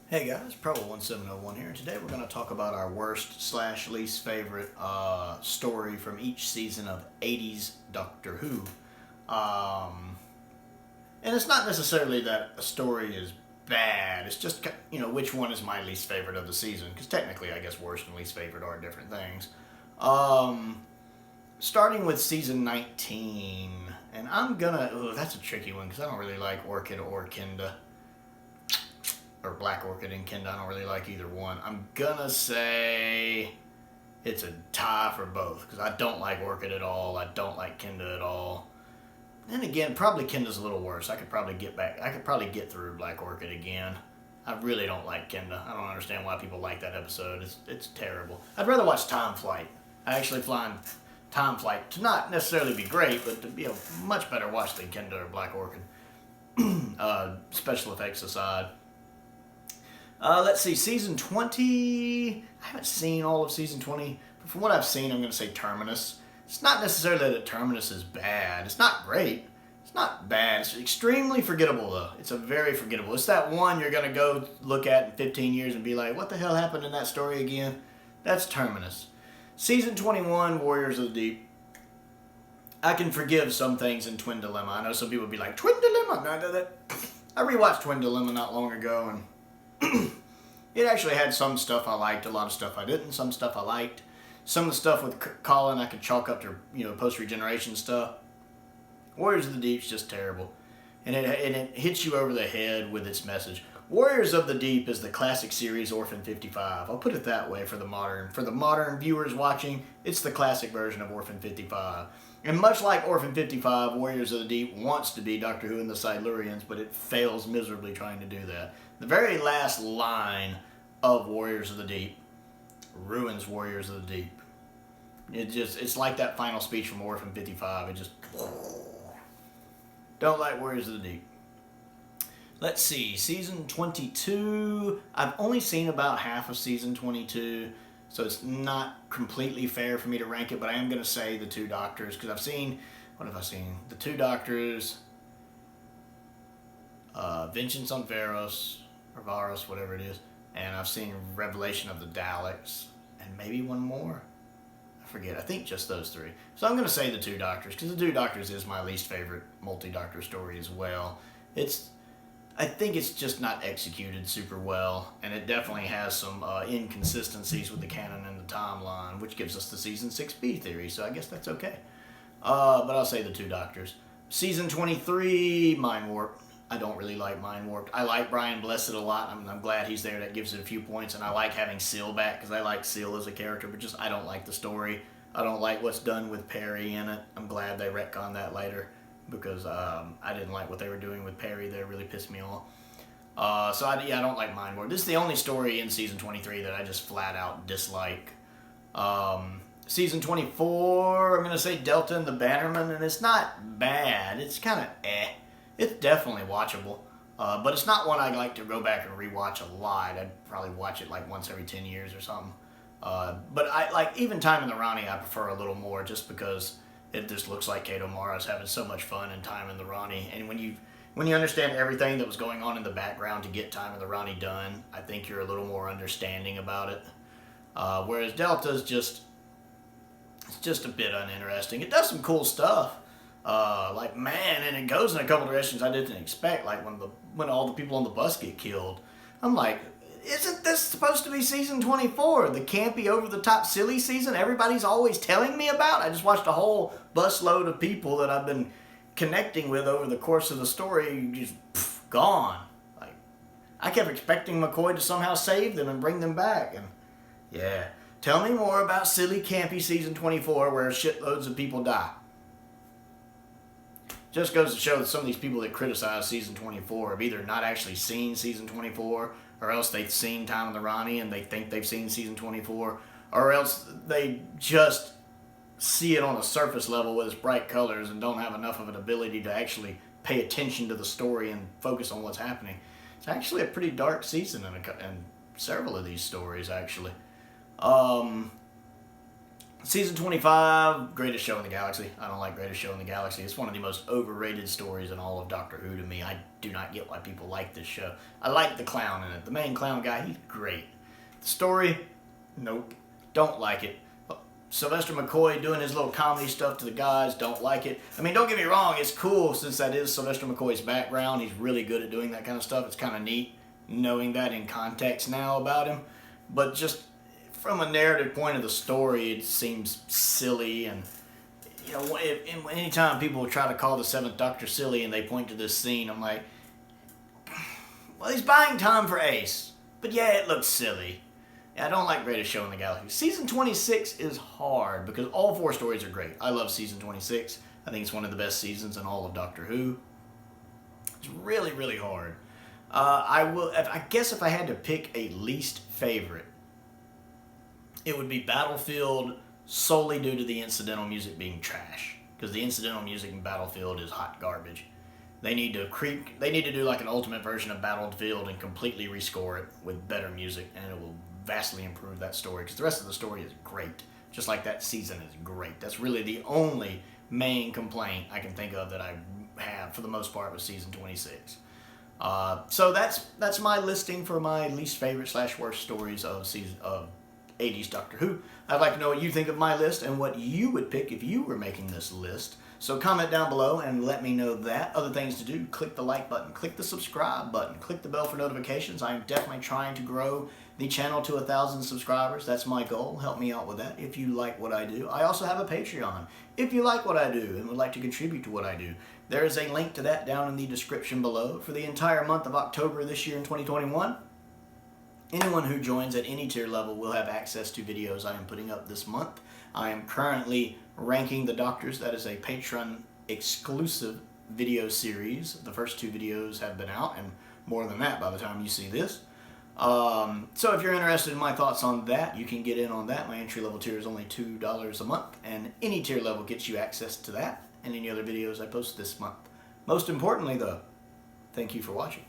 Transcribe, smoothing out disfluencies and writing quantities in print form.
Hey guys, Probo1701 here, and today we're going to talk about our worst slash least favorite story from each season of 80's Doctor Who. And it's not necessarily that a story is bad, it's just, which one is my least favorite of the season, because technically I guess worst and least favorite are different things. Starting with season 19, and that's a tricky one, because I don't really like Orchid or Kinda. Or Black Orchid and Kinda. I don't really like either one. I'm gonna say it's a tie for both because I don't like Orchid at all. I don't like Kinda at all. And again, probably Kinda's a little worse. I could probably get through Black Orchid again. I really don't like Kinda. I don't understand why people like that episode. It's terrible. I'd rather watch Time Flight. I actually find Time Flight to not necessarily be great, but to be a much better watch than Kinda or Black Orchid. Special effects aside. Let's see, season 20, I haven't seen all of season 20, but from what I've seen, I'm going to say Terminus. It's not necessarily that Terminus is bad. It's not great. It's not bad. It's extremely forgettable, though. It's a very forgettable. It's that one you're going to go look at in 15 years and be like, what the hell happened in that story again? That's Terminus. Season 21, Warriors of the Deep. I can forgive some things in Twin Dilemma. I know some people would be like, Twin Dilemma? No, I rewatched Twin Dilemma not long ago, and it actually had some stuff I liked, a lot of stuff I didn't, some stuff I liked. Some of the stuff with Colin I could chalk up to, post-regeneration stuff. Warriors of the Deep's just terrible. And it hits you over the head with its message. Warriors of the Deep is the classic series Orphan 55. I'll put it that way for the modern viewers watching. It's the classic version of Orphan 55. And much like Orphan 55, Warriors of the Deep wants to be Doctor Who and the Silurians, but it fails miserably trying to do that. The very last line of Warriors of the Deep ruins Warriors of the Deep. It's like that final speech from Orphan 55. It just don't like Warriors of the Deep. Let's see, season 22. I've only seen about half of season 22, so it's not completely fair for me to rank it, but I am going to say the Two Doctors, because what have I seen? The Two Doctors, Vengeance on Varos, or Varos, whatever it is, and I've seen Revelation of the Daleks, and maybe one more. I forget. I think just those three. So I'm going to say the Two Doctors, because the Two Doctors is my least favorite multi-doctor story as well. I think it's just not executed super well, and it definitely has some inconsistencies with the canon and the timeline, which gives us the season 6B theory, so I guess that's okay. But I'll say the Two Doctors. Season 23, Mind Warp. I don't really like Mind Warped. I like Brian Blessed a lot. I'm glad he's there. That gives it a few points, and I like having Seal back, because I like Seal as a character, but just I don't like the story. I don't like what's done with Perry in it. I'm glad they retconned that later, because I didn't like what they were doing with Perry. They really pissed me off. I don't like Mind Warp. This is the only story in season 23 that I just flat out dislike. Season 24, I'm going to say Delta and the Bannerman, and it's not bad. It's kind of It's definitely watchable, but it's not one I like to go back and rewatch a lot. I'd probably watch it like once every 10 years or something. But I like even Time in the Rani I prefer a little more, just because it just looks like Kato Mara's having so much fun in Time in the Rani. And when you understand everything that was going on in the background to get Time in the Rani done, I think you're a little more understanding about it. Whereas Delta's just a bit uninteresting. It does some cool stuff. And it goes in a couple directions I didn't expect, like when all the people on the bus get killed. I'm like, isn't this supposed to be season 24, the campy, over-the-top, silly season everybody's always telling me about? I just watched a whole busload of people that I've been connecting with over the course of the story just gone. Like, I kept expecting McCoy to somehow save them and bring them back, and yeah. Tell me more about silly, campy season 24 where shitloads of people die. Just goes to show that some of these people that criticize season 24 have either not actually seen season 24, or else they've seen Time in the Rani and they think they've seen season 24, or else they just see it on a surface level with its bright colors and don't have enough of an ability to actually pay attention to the story and focus on what's happening. It's actually a pretty dark season in several of these stories, actually. Season 25, Greatest Show in the Galaxy. I don't like Greatest Show in the Galaxy. It's one of the most overrated stories in all of Doctor Who to me. I do not get why people like this show. I like the clown in it. The main clown guy, he's great. The story, nope. Don't like it. Sylvester McCoy doing his little comedy stuff to the guys, don't like it. I mean, don't get me wrong, it's cool since that is Sylvester McCoy's background. He's really good at doing that kind of stuff. It's kind of neat knowing that in context now about him. But just from a narrative point of the story, it seems silly. And, you know, anytime people try to call the Seventh Doctor silly and they point to this scene, I'm like, well, he's buying time for Ace. But yeah, it looks silly. Yeah, I don't like Greatest Show in the Galaxy. Season 26 is hard because all 4 stories are great. I love Season 26. I think it's one of the best seasons in all of Doctor Who. It's really, really hard. I guess if I had to pick a least favorite, it would be Battlefield solely due to the incidental music being trash. Because the incidental music in Battlefield is hot garbage. They need to do like an ultimate version of Battlefield and completely rescore it with better music, and it will vastly improve that story, because the rest of the story is great, just like that season is great. That's really the only main complaint I can think of that I have for the most part with season 26. So that's my listing for my least favorite / worst stories of 80's Doctor Who. I'd like to know what you think of my list and what you would pick if you were making this list. So comment down below and let me know that. Other things to do, click the like button, click the subscribe button, click the bell for notifications. I am definitely trying to grow the channel to 1,000 subscribers. That's my goal. Help me out with that if you like what I do. I also have a Patreon. If you like what I do and would like to contribute to what I do, there is a link to that down in the description below. For the entire month of October this year in 2021, anyone who joins at any tier level will have access to videos I am putting up this month. I am currently ranking the Doctors. That is a Patreon exclusive video series. The first 2 videos have been out, and more than that by the time you see this. So if you're interested in my thoughts on that, you can get in on that. My entry level tier is only $2 a month, and any tier level gets you access to that and any other videos I post this month. Most importantly though, thank you for watching.